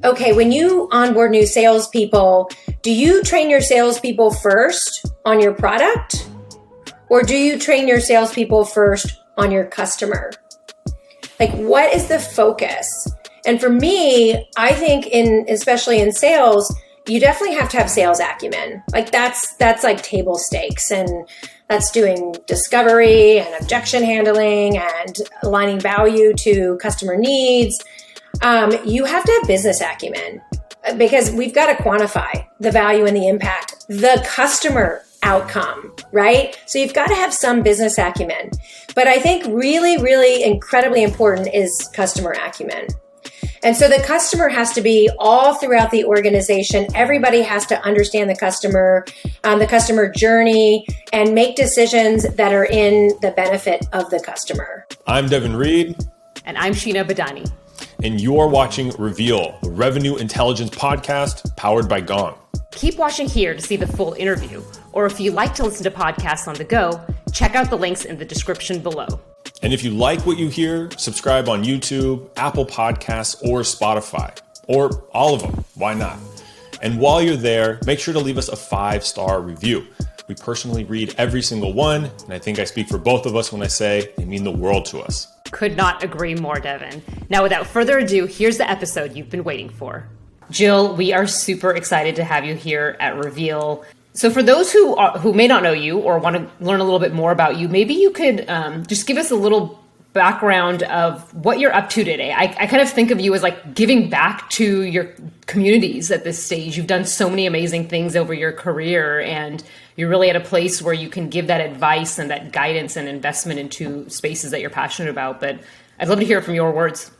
okay, when you onboard new salespeople, do you train your salespeople first on your product? Or do you train your salespeople first on your customer? Like, what is the focus? And for me, I think especially in sales, you definitely have to have sales acumen. Like that's like table stakes, and that's doing discovery and objection handling and aligning value to customer needs. You have to have business acumen because we've got to quantify the value and the impact, the customer outcome, right? So you've got to have some business acumen. But I think really, really incredibly important is customer acumen. And so the customer has to be all throughout the organization. Everybody has to understand the customer journey, and make decisions that are in the benefit of the customer. I'm Devin Reed. And I'm Sheena Badani. And you're watching Reveal, the revenue intelligence podcast powered by Gong. Keep watching here to see the full interview. Or if you like to listen to podcasts on the go, check out the links in the description below. And if you like what you hear, subscribe on YouTube, Apple Podcasts, or Spotify, or all of them. Why not? And while you're there, make sure to leave us a 5-star review. We personally read every single one, and I think I speak for both of us when I say they mean the world to us. Could not agree more, Devin. Now, without further ado, here's the episode you've been waiting for. Jill, we are super excited to have you here at Reveal. So for those who may not know you or want to learn a little bit more about you, maybe you could just give us a little background of what you're up to today. I kind of think of you as like giving back to your communities at this stage. You've done so many amazing things over your career, and you're really at a place where you can give that advice and that guidance and investment into spaces that you're passionate about. But I'd love to hear it from your words.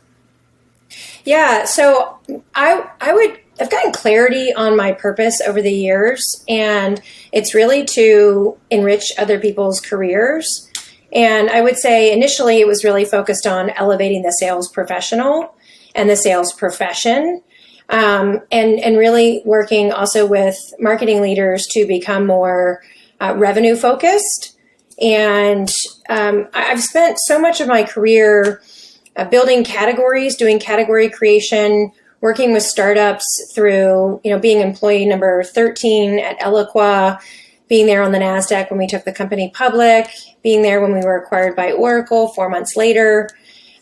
Yeah, so I've gotten clarity on my purpose over the years, and it's really to enrich other people's careers. And I would say initially it was really focused on elevating the sales professional and the sales profession, and really working also with marketing leaders to become more revenue focused. And I've spent so much of my career building categories, doing category creation, working with startups through, being employee number 13 at Eloqua, being there on the NASDAQ when we took the company public, being there when we were acquired by Oracle 4 months later,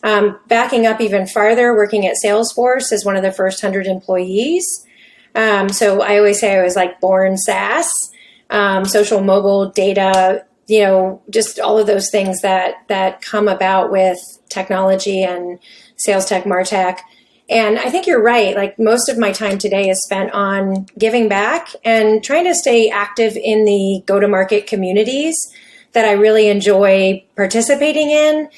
backing up even farther, working at Salesforce as one of the first 100 employees. So I always say I was like born SaaS, social mobile data, just all of those things that come about with technology and sales tech, MarTech. And I think you're right. Like most of my time today is spent on giving back and trying to stay active in the go-to-market communities that I really enjoy participating in.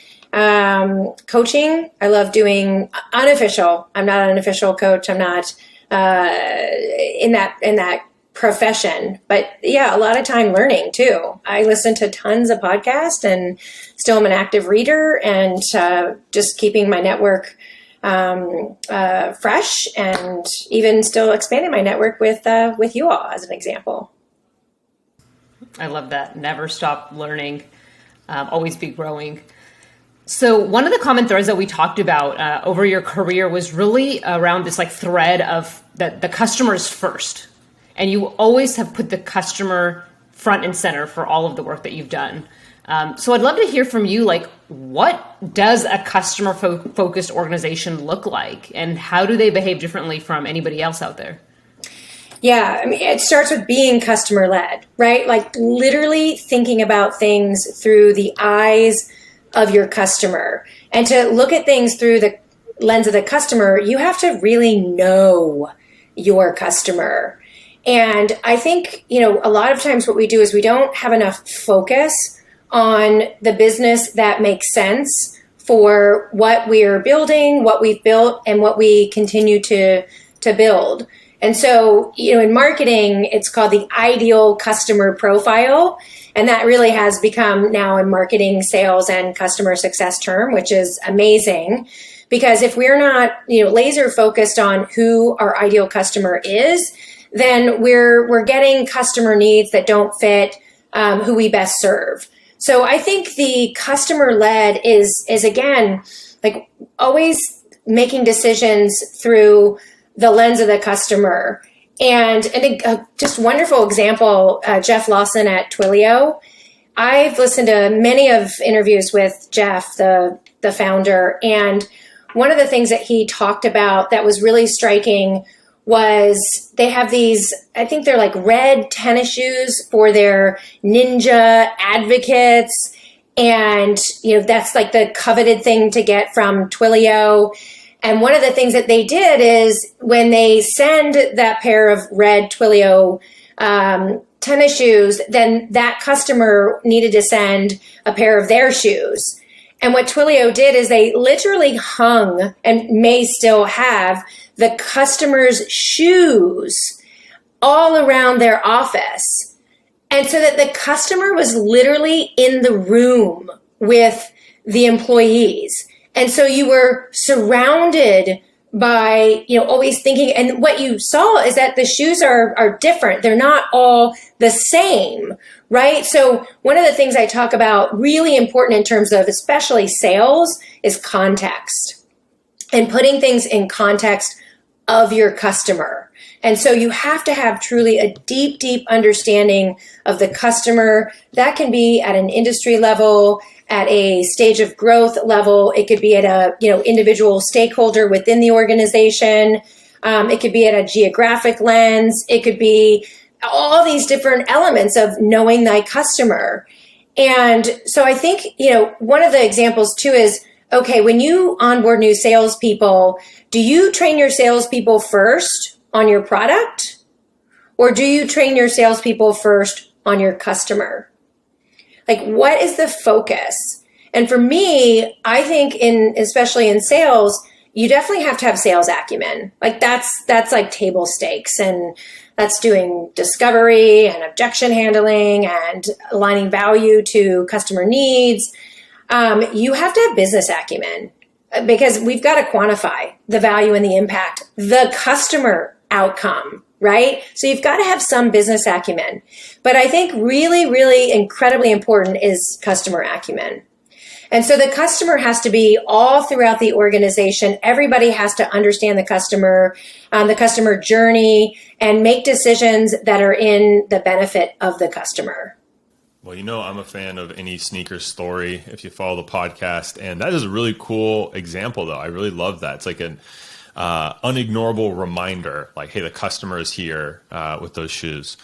Coaching. I love doing unofficial. I'm not an official coach. I'm not in that profession, but yeah, a lot of time learning too. I listen to tons of podcasts and still am an active reader, and just keeping my network fresh, and even still expanding my network with you all as an example. I love that. Never stop learning, always be growing. So one of the common threads that we talked about over your career was really around this like thread of that the customer is first. And you always have put the customer front and center for all of the work that you've done. So I'd love to hear from you, like, what does a customer focused organization look like, and how do they behave differently from anybody else out there? Yeah, I mean, it starts with being customer led, right? Like literally thinking about things through the eyes of your customer. And to look at things through the lens of the customer, you have to really know your customer. And I think, a lot of times what we do is we don't have enough focus on the business that makes sense for what we're building, what we've built, and what we continue to build. And so, in marketing, it's called the ideal customer profile. And that really has become now a marketing, sales, and customer success term, which is amazing. Because if we're not, laser focused on who our ideal customer is, then we're getting customer needs that don't fit who we best serve. So I think the customer led is again, like always making decisions through the lens of the customer. And a just wonderful example, Jeff Lawson at Twilio. I've listened to many of interviews with Jeff, the founder, and one of the things that he talked about that was really striking was they have these, I think they're like red tennis shoes for their ninja advocates. And, that's like the coveted thing to get from Twilio. And one of the things that they did is when they send that pair of red Twilio tennis shoes, then that customer needed to send a pair of their shoes. And what Twilio did is they literally hung, and may still have, the customer's shoes all around their office. And so that the customer was literally in the room with the employees. And so you were surrounded by, always thinking, and what you saw is that the shoes are different. They're not all the same, right? So one of the things I talk about really important in terms of especially sales is context and putting things in context of your customer. And so you have to have truly a deep, deep understanding of the customer. That can be at an industry level, at a stage of growth level. It could be at a individual stakeholder within the organization. It could be at a geographic lens. It could be all these different elements of knowing thy customer. And so I think, one of the examples too is, okay, when you onboard new salespeople, do you train your salespeople first on your product? Or do you train your salespeople first on your customer? Like, what is the focus? And for me, I think especially in sales, you definitely have to have sales acumen. Like that's like table stakes, and that's doing discovery and objection handling and aligning value to customer needs. You have to have business acumen because we've got to quantify the value and the impact, the customer outcome, right? So you've got to have some business acumen. But I think really, really incredibly important is customer acumen. And so the customer has to be all throughout the organization. Everybody has to understand the customer journey, and make decisions that are in the benefit of the customer. Well, I'm a fan of any sneaker story if you follow the podcast. And that is a really cool example, though. I really love that. It's like an unignorable reminder, like, hey, the customer is here with those shoes.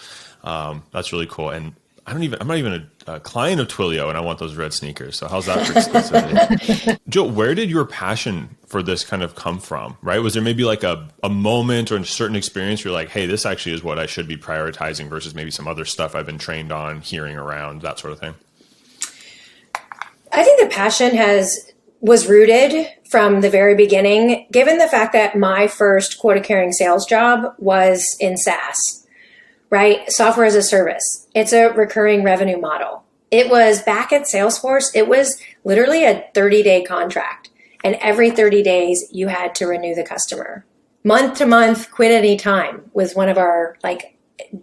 That's really cool. And I'm not even a client of Twilio, and I want those red sneakers. So how's that for exclusivity? Jill, where did your passion for this kind of come from, right? Was there maybe like a moment or a certain experience where you're like, hey, this actually is what I should be prioritizing versus maybe some other stuff I've been trained on, hearing around, that sort of thing? I think the passion was rooted from the very beginning, given the fact that my first quota-carrying sales job was in SaaS. Right? Software as a service. It's a recurring revenue model. It was back at Salesforce. It was literally a 30-day contract. And every 30 days you had to renew the customer. Month to month, quit any time was one of our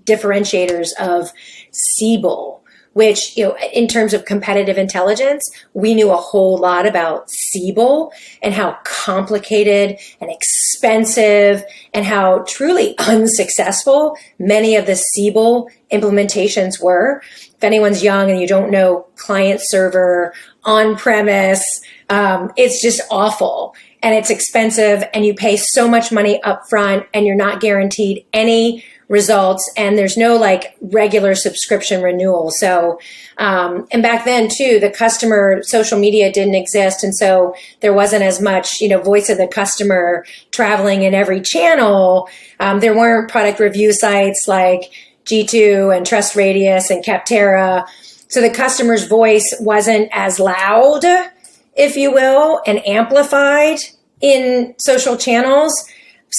differentiators of Siebel, which, in terms of competitive intelligence, we knew a whole lot about Siebel and how complicated and expensive and how truly unsuccessful many of the Siebel implementations were. If anyone's young and you don't know client server, on-premise, it's just awful. And it's expensive, and you pay so much money up front, and you're not guaranteed any results, and there's no regular subscription renewal. So, and back then too, the customer social media didn't exist. And so there wasn't as much, voice of the customer traveling in every channel. There weren't product review sites like G2 and Trust Radius and Capterra. So the customer's voice wasn't as loud, if you will, and amplified in social channels.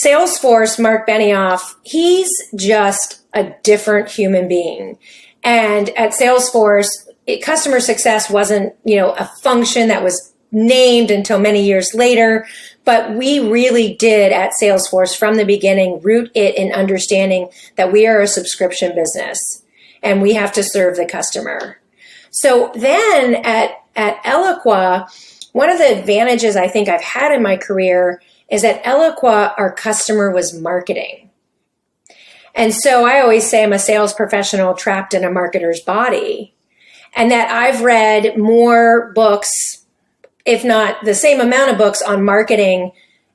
Salesforce, Mark Benioff, he's just a different human being. And at Salesforce, customer success wasn't, a function that was named until many years later. But we really did at Salesforce from the beginning root it in understanding that we are a subscription business and we have to serve the customer. So then at Eloqua, one of the advantages I think I've had in my career is that Eloqua, our customer, was marketing. And so I always say I'm a sales professional trapped in a marketer's body, and that I've read more books, if not the same amount of books on marketing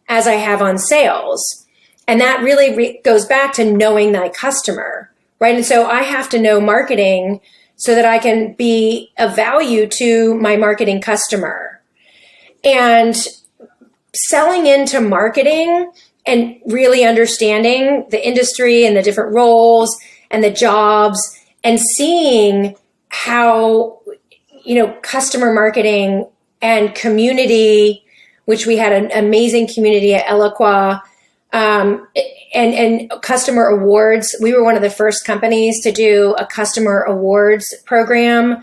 as I have on sales. And that really goes back to knowing thy customer, right? And so I have to know marketing so that I can be of value to my marketing customer. And selling into marketing and really understanding the industry and the different roles and the jobs and seeing how, customer marketing and community, which we had an amazing community at Eloqua, and customer awards. We were one of the first companies to do a customer awards program.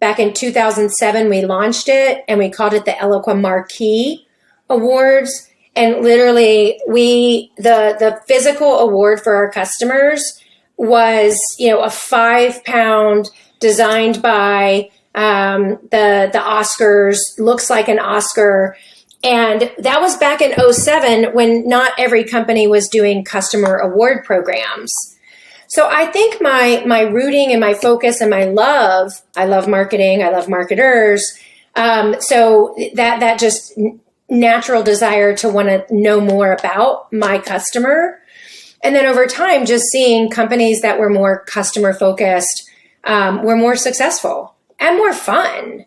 Back in 2007, we launched it and we called it the Eloqua Marquee Awards. And literally the physical award for our customers was, a 5-pound designed by the Oscars, looks like an Oscar. And that was back in 2007 when not every company was doing customer award programs. So I think my rooting and my focus and I love marketing, I love marketers. So that just natural desire to want to know more about my customer. And then over time, just seeing companies that were more customer focused were more successful and more fun.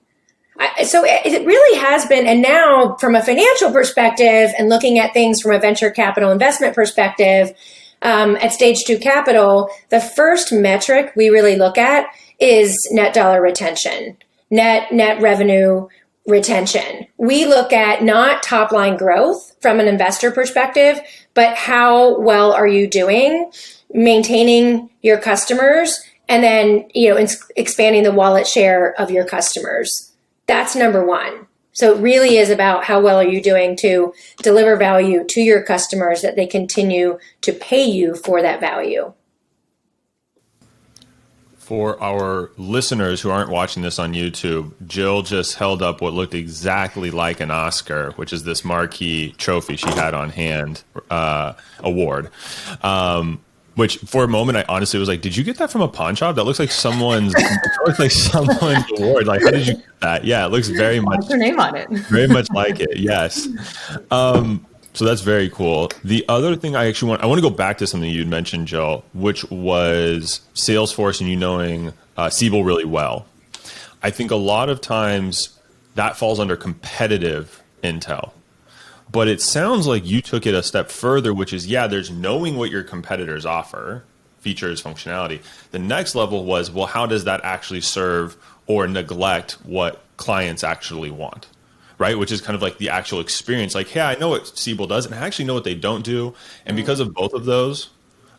So it really has been, and now from a financial perspective and looking at things from a venture capital investment perspective, at Stage 2 Capital, the first metric we really look at is net dollar retention, net revenue retention. We look at not top line growth from an investor perspective, but how well are you doing maintaining your customers and then, expanding the wallet share of your customers. That's number one. So it really is about how well are you doing to deliver value to your customers that they continue to pay you for that value. For our listeners who aren't watching this on YouTube, Jill just held up what looked exactly like an Oscar, which is this marquee trophy she had on hand, award. Which for a moment I honestly was like, "Did you get that from a pawn shop? That looks like someone's award. Like, how did you get that?" Yeah, it looks very much. What's your name on it? Very much like it. Yes. So that's very cool. The other thing I want to go back to something you'd mentioned, Jill, which was Salesforce and you knowing Siebel really well. I think a lot of times that falls under competitive intel. But it sounds like you took it a step further, which is, there's knowing what your competitors offer, features, functionality. The next level was, well, how does that actually serve or neglect what clients actually want, right? Which is kind of like the actual experience. Like, hey, I know what Siebel does, and I actually know what they don't do. And because of both of those,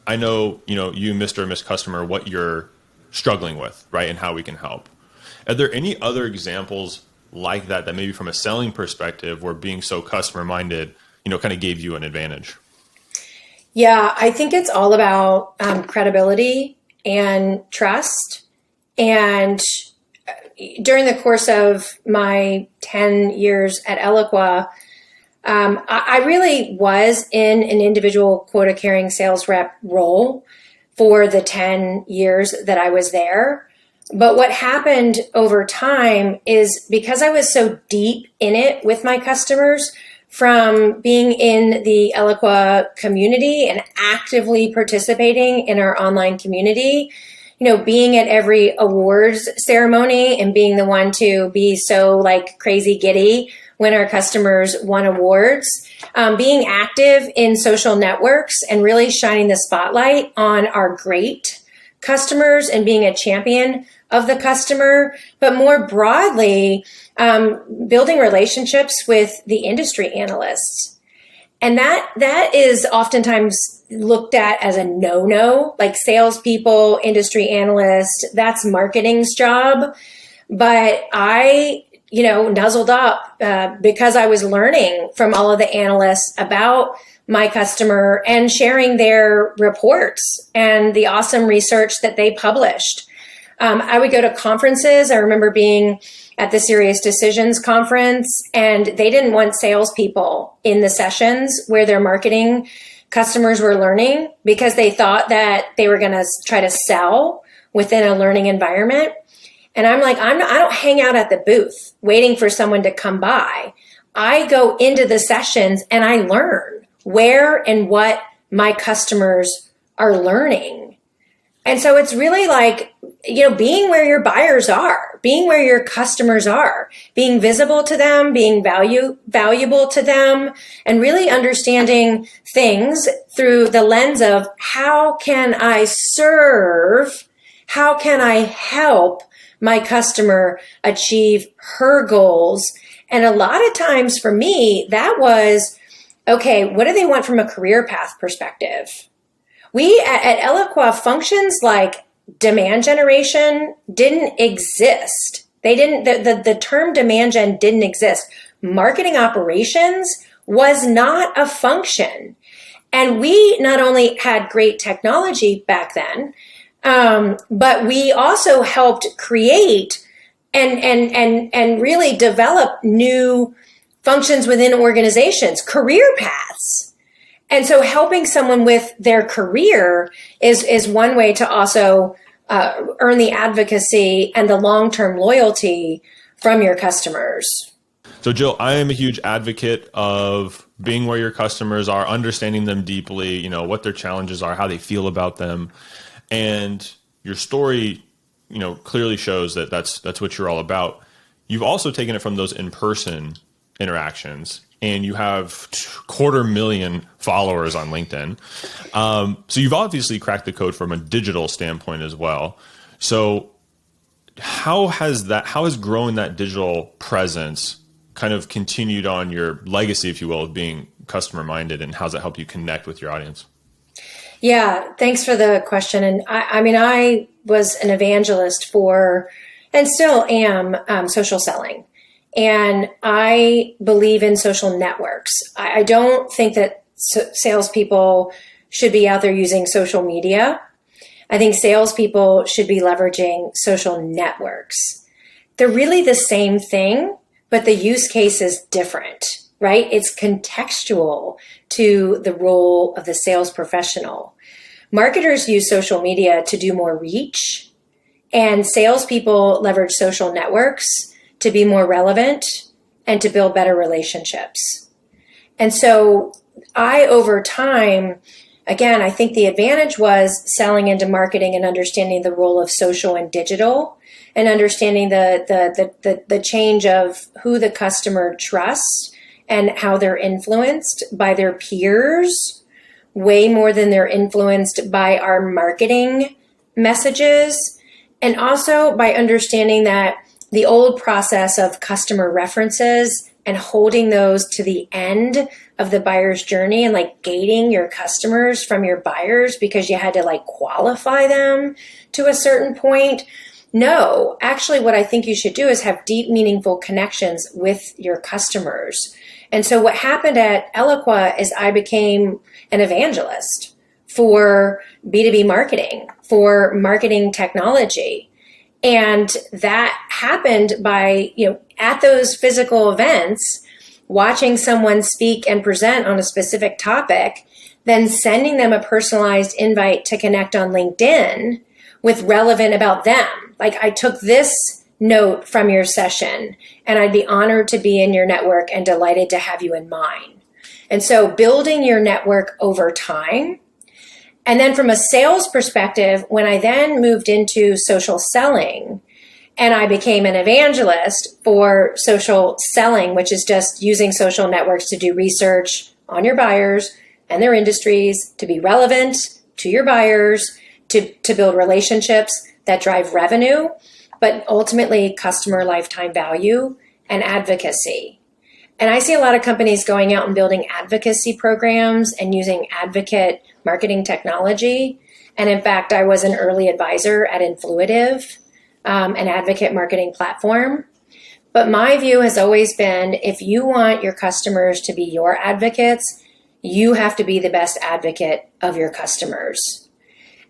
I know, you, Mr. and Miss Customer, what you're struggling with, right? And how we can help. Are there any other examples like that maybe from a selling perspective where being so customer minded, kind of gave you an advantage? Yeah, I think it's all about credibility and trust. And during the course of my 10 years at Eloqua, I really was in an individual quota carrying sales rep role for the 10 years that I was there. But what happened over time is because I was so deep in it with my customers, from being in the Eloqua community and actively participating in our online community, being at every awards ceremony and being the one to be so like crazy giddy when our customers won awards, being active in social networks and really shining the spotlight on our great customers and being a champion of the customer, but more broadly, building relationships with the industry analysts. And that is oftentimes looked at as a no-no, like salespeople, industry analysts, that's marketing's job. But I, nuzzled up because I was learning from all of the analysts about my customer and sharing their reports and the awesome research that they published. I would go to conferences. I remember being at the Serious Decisions conference, and they didn't want salespeople in the sessions where their marketing customers were learning because they thought that they were going to try to sell within a learning environment. And I'm like, I don't hang out at the booth waiting for someone to come by. I go into the sessions and I learn where and what my customers are learning. And so it's really like, being where your buyers are, being where your customers are, being visible to them, being valuable to them, and really understanding things through the lens of how can I serve, how can I help my customer achieve her goals. And a lot of times for me, that was, okay, what do they want from a career path perspective? We at Eloqua, functions like demand generation didn't exist. The term demand gen didn't exist. Marketing operations was not a function. And we not only had great technology back then, but we also helped create and really develop new functions within organizations, career paths. And so helping someone with their career is one way to also earn the advocacy and the long-term loyalty from your customers. So Jill, I am a huge advocate of being where your customers are, understanding them deeply, what their challenges are, how they feel about them. And your story, clearly shows that that's what you're all about. You've also taken it from those in-person interactions, and you have 250,000 followers on LinkedIn. So you've obviously cracked the code from a digital standpoint as well. So how has growing that digital presence kind of continued on your legacy, if you will, of being customer minded, and how's that help you connect with your audience? Yeah, thanks for the question. And I was an evangelist for, and still am, social selling. And I believe in social networks. I don't think that salespeople should be out there using social media. I think salespeople should be leveraging social networks. They're really the same thing, but the use case is different, right? It's contextual to the role of the sales professional. Marketers use social media to do more reach, and salespeople leverage social networks to be more relevant and to build better relationships. And so over time, again, I think the advantage was selling into marketing and understanding the role of social and digital, and understanding the change of who the customer trusts and how they're influenced by their peers way more than they're influenced by our marketing messages. And also by understanding that the old process of customer references and holding those to the end of the buyer's journey, and like gating your customers from your buyers because you had to like qualify them to a certain point. No, actually what I think you should do is have deep, meaningful connections with your customers. And so what happened at Eloqua is I became an evangelist for B2B marketing, for marketing technology. And that happened by, at those physical events, watching someone speak and present on a specific topic, then sending them a personalized invite to connect on LinkedIn with relevant about them. Like, I took this note from your session and I'd be honored to be in your network and delighted to have you in mine. And so building your network over time. And then from a sales perspective, when I then moved into social selling and I became an evangelist for social selling, which is just using social networks to do research on your buyers and their industries, to be relevant to your buyers, to build relationships that drive revenue, but ultimately customer lifetime value and advocacy. And I see a lot of companies going out and building advocacy programs and using advocate marketing technology. And in fact, I was an early advisor at Influitive, an advocate marketing platform. But my view has always been, if you want your customers to be your advocates, you have to be the best advocate of your customers.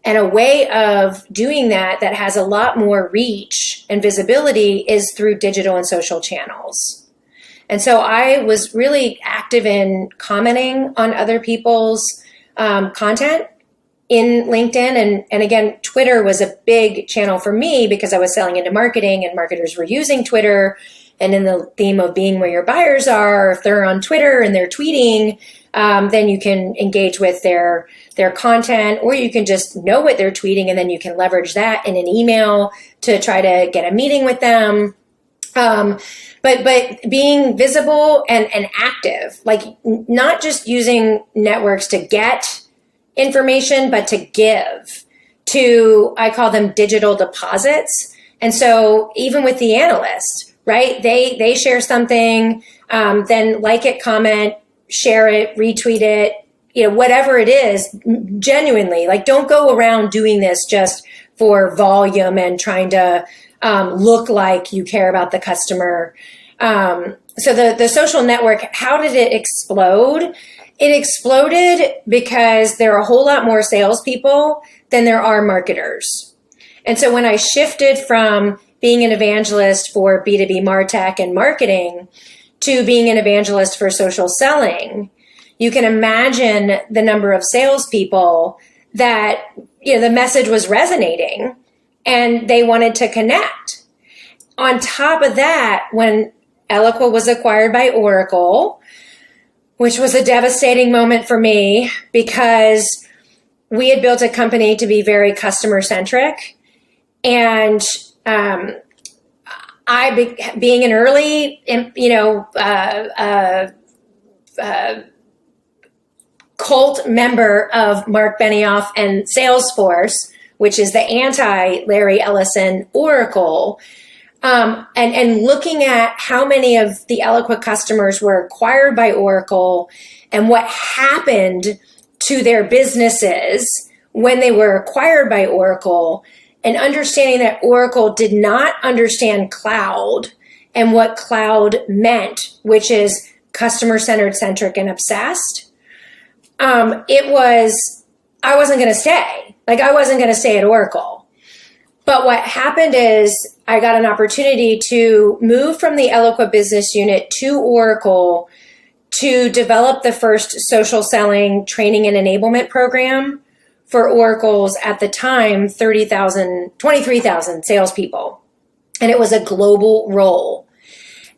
And a way of doing that has a lot more reach and visibility is through digital and social channels. And so I was really active in commenting on other people's content in LinkedIn. And again, Twitter was a big channel for me because I was selling into marketing and marketers were using Twitter. And in the theme of being where your buyers are, if they're on Twitter and they're tweeting, then you can engage with their content, or you can just know what they're tweeting and then you can leverage that in an email to try to get a meeting with them. But being visible and active, like not just using networks to get information, but to give to, I call them digital deposits. And so even with the analyst, right, they share something, then like it, comment, share it, retweet it, whatever it is, genuinely, like don't go around doing this just for volume and trying to look like you care about the customer. So the social network, how did it explode? It exploded because there are a whole lot more salespeople than there are marketers. And so when I shifted from being an evangelist for B2B MarTech and marketing to being an evangelist for social selling, you can imagine the number of salespeople that, the message was resonating and they wanted to connect. On top of that, when Eloqua was acquired by Oracle, which was a devastating moment for me because we had built a company to be very customer centric. And being an early, cult member of Mark Benioff and Salesforce, which is the anti-Larry Ellison Oracle, and looking at how many of the Eloqua customers were acquired by Oracle and what happened to their businesses when they were acquired by Oracle, and understanding that Oracle did not understand cloud and what cloud meant, which is customer-centered, centric, and obsessed. I wasn't going to stay. I wasn't going to stay at Oracle. But what happened is I got an opportunity to move from the Eloqua business unit to Oracle to develop the first social selling training and enablement program for Oracle's, at the time, 23,000 salespeople. And it was a global role.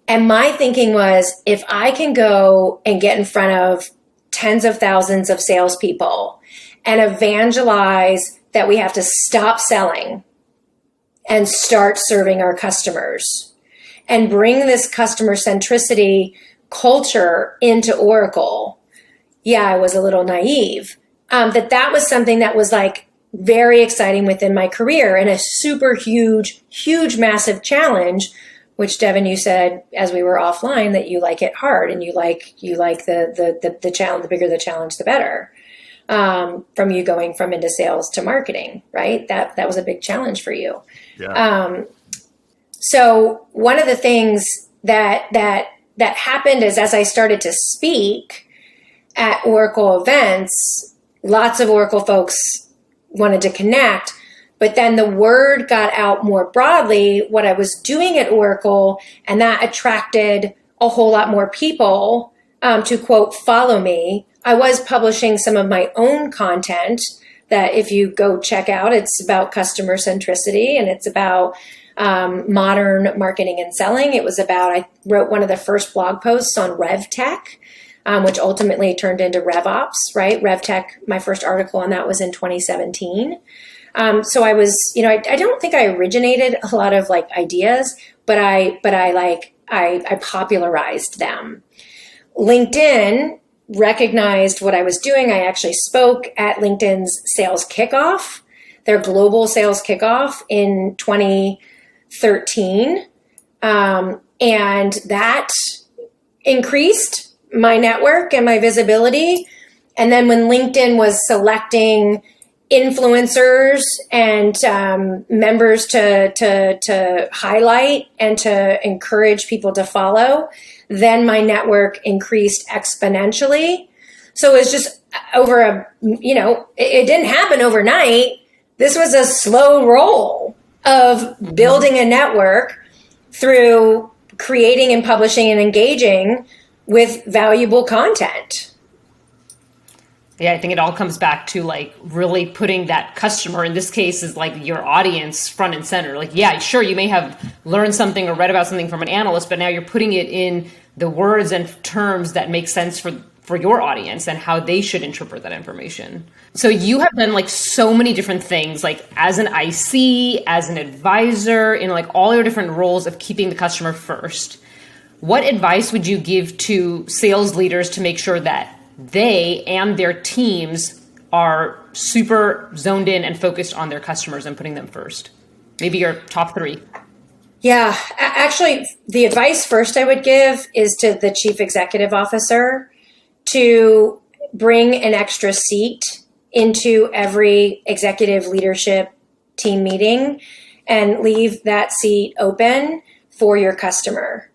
And my thinking was, if I can go and get in front of tens of thousands of salespeople and evangelize that we have to stop selling and start serving our customers and bring this customer centricity culture into Oracle. Yeah, I was a little naive. That was something that was very exciting within my career and a super huge, massive challenge, which Devin, you said as we were offline that you like it hard and you like the challenge, the bigger the challenge, the better. From you going from into sales to marketing, right? That was a big challenge for you. Yeah. So one of the things that happened is, as I started to speak at Oracle events, lots of Oracle folks wanted to connect, but then the word got out more broadly what I was doing at Oracle, and that attracted a whole lot more people to, quote, follow me. I was publishing some of my own content that, if you go check out, it's about customer centricity and it's about modern marketing and selling. I wrote one of the first blog posts on RevTech, which ultimately turned into RevOps, right? RevTech, my first article on that was in 2017. So I was, I don't think I originated a lot of ideas, but I popularized them. LinkedIn recognized what I was doing. I actually spoke at LinkedIn's sales kickoff, their global sales kickoff in 2013. And that increased my network and my visibility. And then when LinkedIn was selecting influencers and members to highlight and to encourage people to follow, then my network increased exponentially. So it was just it didn't happen overnight, This was a slow roll of building a network through creating and publishing and engaging with valuable content. Yeah, I think it all comes back to like really putting that customer, in this case is like your audience, front and center. Like, yeah, sure, you may have learned something or read about something from an analyst, but now you're putting it in the words and terms that make sense for your audience and how they should interpret that information. So you have done like so many different things, like as an IC, as an advisor, in like all your different roles of keeping the customer first. What advice would you give to sales leaders to make sure that they and their teams are super zoned in and focused on their customers and putting them first? Maybe your top 3. Yeah, actually, the advice first I would give is to the chief executive officer to bring an extra seat into every executive leadership team meeting and leave that seat open for your customer.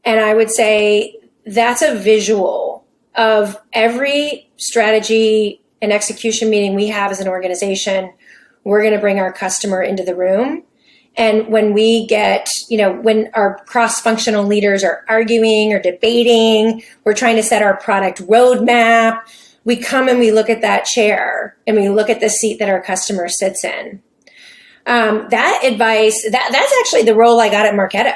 And I would say that's a visual of every strategy and execution meeting we have as an organization. We're going to bring our customer into the room. And when we get, when our cross-functional leaders are arguing or debating, we're trying to set our product roadmap, we come and we look at that chair and we look at the seat that our customer sits in. That advice, that's actually the role I got at Marketo.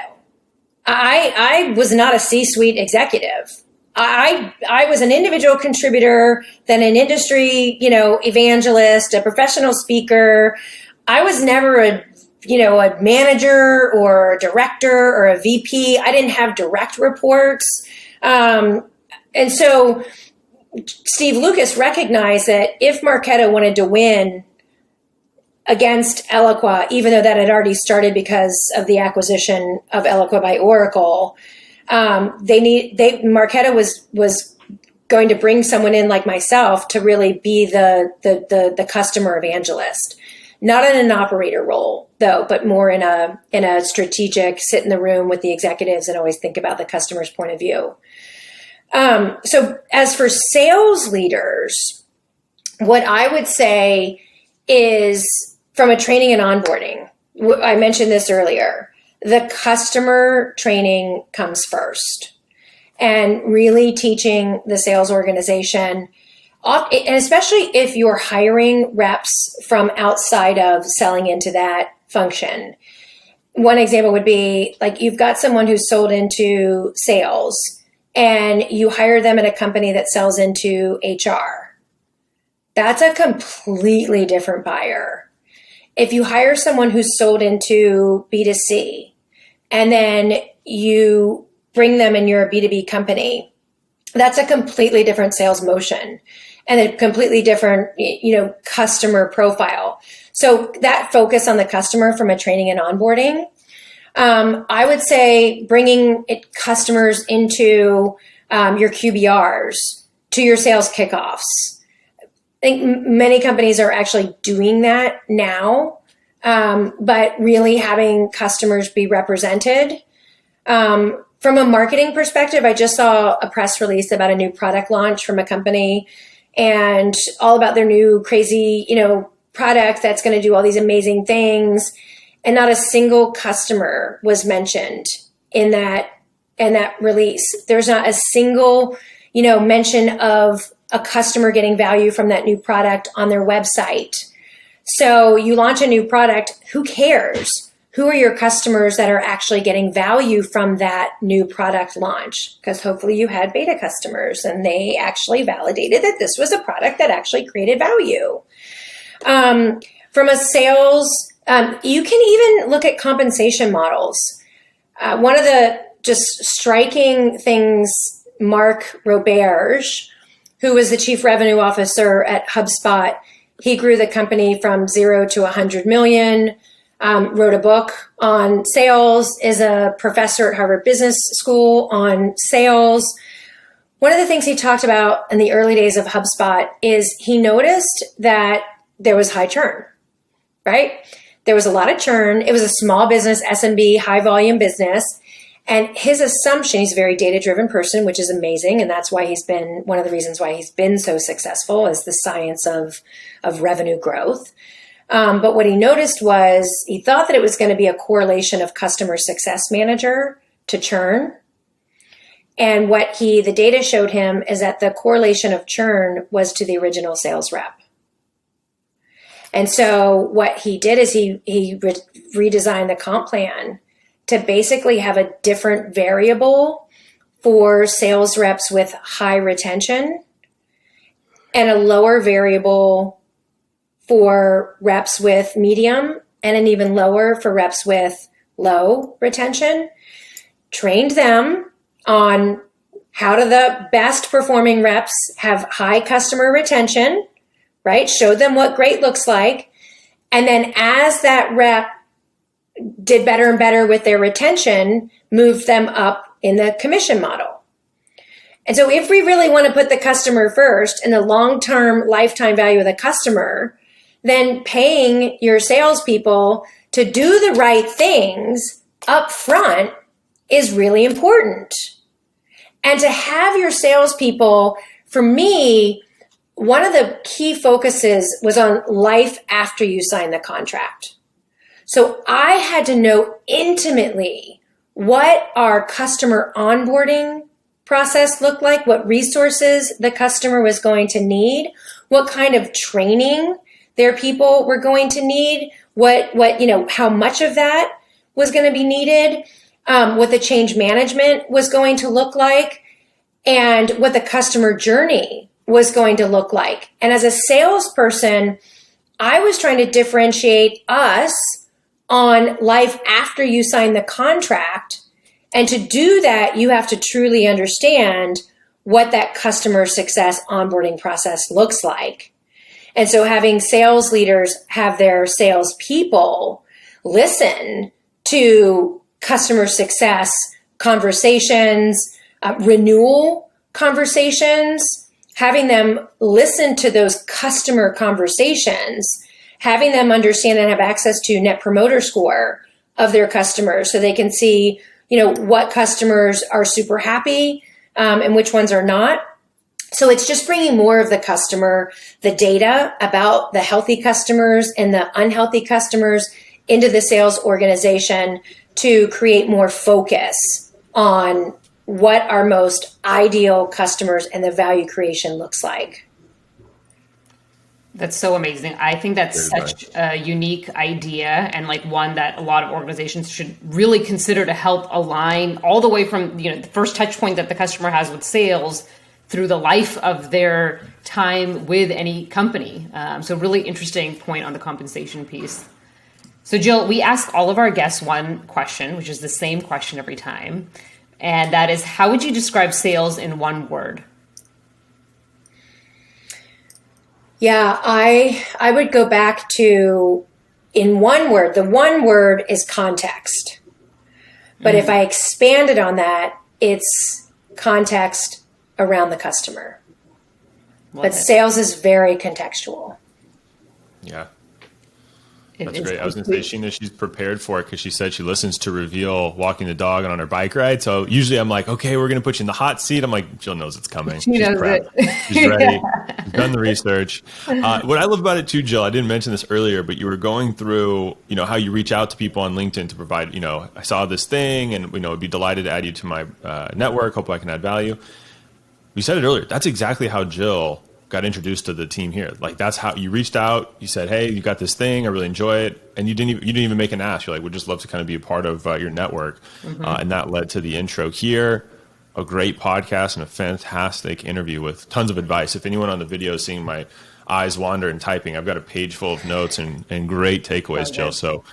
I was not a C-suite executive. I was an individual contributor, then an industry, evangelist, a professional speaker. I was never a manager or a director or a VP. I didn't have direct reports. And so Steve Lucas recognized that if Marketo wanted to win against Eloqua, even though that had already started because of the acquisition of Eloqua by Oracle, Marketo was going to bring someone in like myself to really be the customer evangelist, not in an operator role though, but more in a strategic, sit in the room with the executives and always think about the customer's point of view. So as for sales leaders, what I would say is, from a training and onboarding, I mentioned this earlier, the customer training comes first, and really teaching the sales organization, and especially if you're hiring reps from outside of selling into that function. One example would be like you've got someone who's sold into sales and you hire them at a company that sells into HR. That's a completely different buyer. If you hire someone who's sold into B2C and then you bring them and you're a B2B company, that's a completely different sales motion and a completely different, customer profile. So that focus on the customer from a training and onboarding, I would say bringing customers into your QBRs, to your sales kickoffs. I think many companies are actually doing that now, but really having customers be represented. From a marketing perspective, I just saw a press release about a new product launch from a company and all about their new crazy, product that's going to do all these amazing things. And not a single customer was mentioned in that release. There's not a single, mention of a customer getting value from that new product on their website. So you launch a new product, who cares? Who are your customers that are actually getting value from that new product launch? Because hopefully you had beta customers and they actually validated that this was a product that actually created value. From a sales, you can even look at compensation models. One of the just striking things, Mark Roberge, who was the chief revenue officer at HubSpot, he grew the company from 0 to 100 million, wrote a book on sales, is a professor at Harvard Business School on sales. One of the things he talked about in the early days of HubSpot is he noticed that there was high churn, right? There was a lot of churn. It was a small business, SMB, high volume business. And his assumption, he's a very data-driven person, which is amazing. And that's why he's been, one of the reasons why he's been so successful is the science of revenue growth. But what he noticed was he thought that it was going to be a correlation of customer success manager to churn. And what the data showed him is that the correlation of churn was to the original sales rep. And so what he did is he redesigned the comp plan to basically have a different variable for sales reps with high retention and a lower variable for reps with medium and an even lower for reps with low retention. Trained them on how do the best performing reps have high customer retention, right? Showed them what great looks like. And then as that rep did better and better with their retention, moved them up in the commission model. And so if we really want to put the customer first and the long-term lifetime value of the customer, then paying your salespeople to do the right things up front is really important. And to have your salespeople, for me, one of the key focuses was on life after you sign the contract. So I had to know intimately what our customer onboarding process looked like, what resources the customer was going to need, what kind of training their people were going to need, how much of that was going to be needed, what the change management was going to look like, and what the customer journey was going to look like. And as a salesperson, I was trying to differentiate us on life after you sign the contract. And to do that, you have to truly understand what that customer success onboarding process looks like. And so having sales leaders have their sales people listen to customer success conversations, renewal conversations, having them listen to those customer conversations, having them understand and have access to net promoter score of their customers so they can see, what customers are super happy and which ones are not. So it's just bringing more of the customer, the data about the healthy customers and the unhealthy customers into the sales organization to create more focus on what our most ideal customers and the value creation looks like. That's so amazing. I think that's such a unique idea and one that a lot of organizations should really consider to help align all the way from, the first touch point that the customer has with sales through the life of their time with any company. So really interesting point on the compensation piece. So Jill, we ask all of our guests one question, which is the same question every time. And that is, how would you describe sales in one word? Yeah, I would go back to, in one word, the one word is context. But if I expanded on that, it's context around the customer. But sales is very contextual. Yeah. That's great. I was going to say, Sheena, she's prepared for it because she said she listens to Reveal walking the dog and on her bike ride. So usually I'm like, okay, we're going to put you in the hot seat. I'm like, Jill knows it's coming. She's prepped. She's ready. She's done the research. What I love about it too, Jill, I didn't mention this earlier, but you were going through, how you reach out to people on LinkedIn to provide, I saw this thing and, would be delighted to add you to my network. Hope I can add value. You said it earlier. That's exactly how Jill got introduced to the team here. That's how you reached out. You said, "Hey, you got this thing. I really enjoy it," and you didn't even make an ask. You're like, "We'd just love to kind of be a part of your network," and that led to the intro here. A great podcast and a fantastic interview with tons of advice. If anyone on the video is seeing my eyes wander and typing, I've got a page full of notes and great takeaways, Jill. So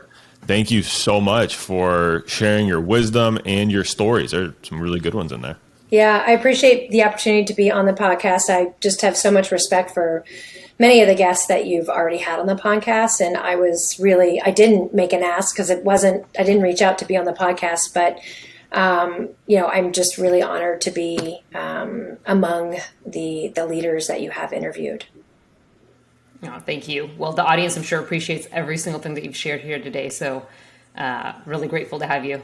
thank you so much for sharing your wisdom and your stories. There are some really good ones in there. Yeah, I appreciate the opportunity to be on the podcast. I just have so much respect for many of the guests that you've already had on the podcast. And I didn't make an ask because I didn't reach out to be on the podcast, but, I'm just really honored to be among the leaders that you have interviewed. Oh, thank you. Well, the audience, I'm sure, appreciates every single thing that you've shared here today. So really grateful to have you.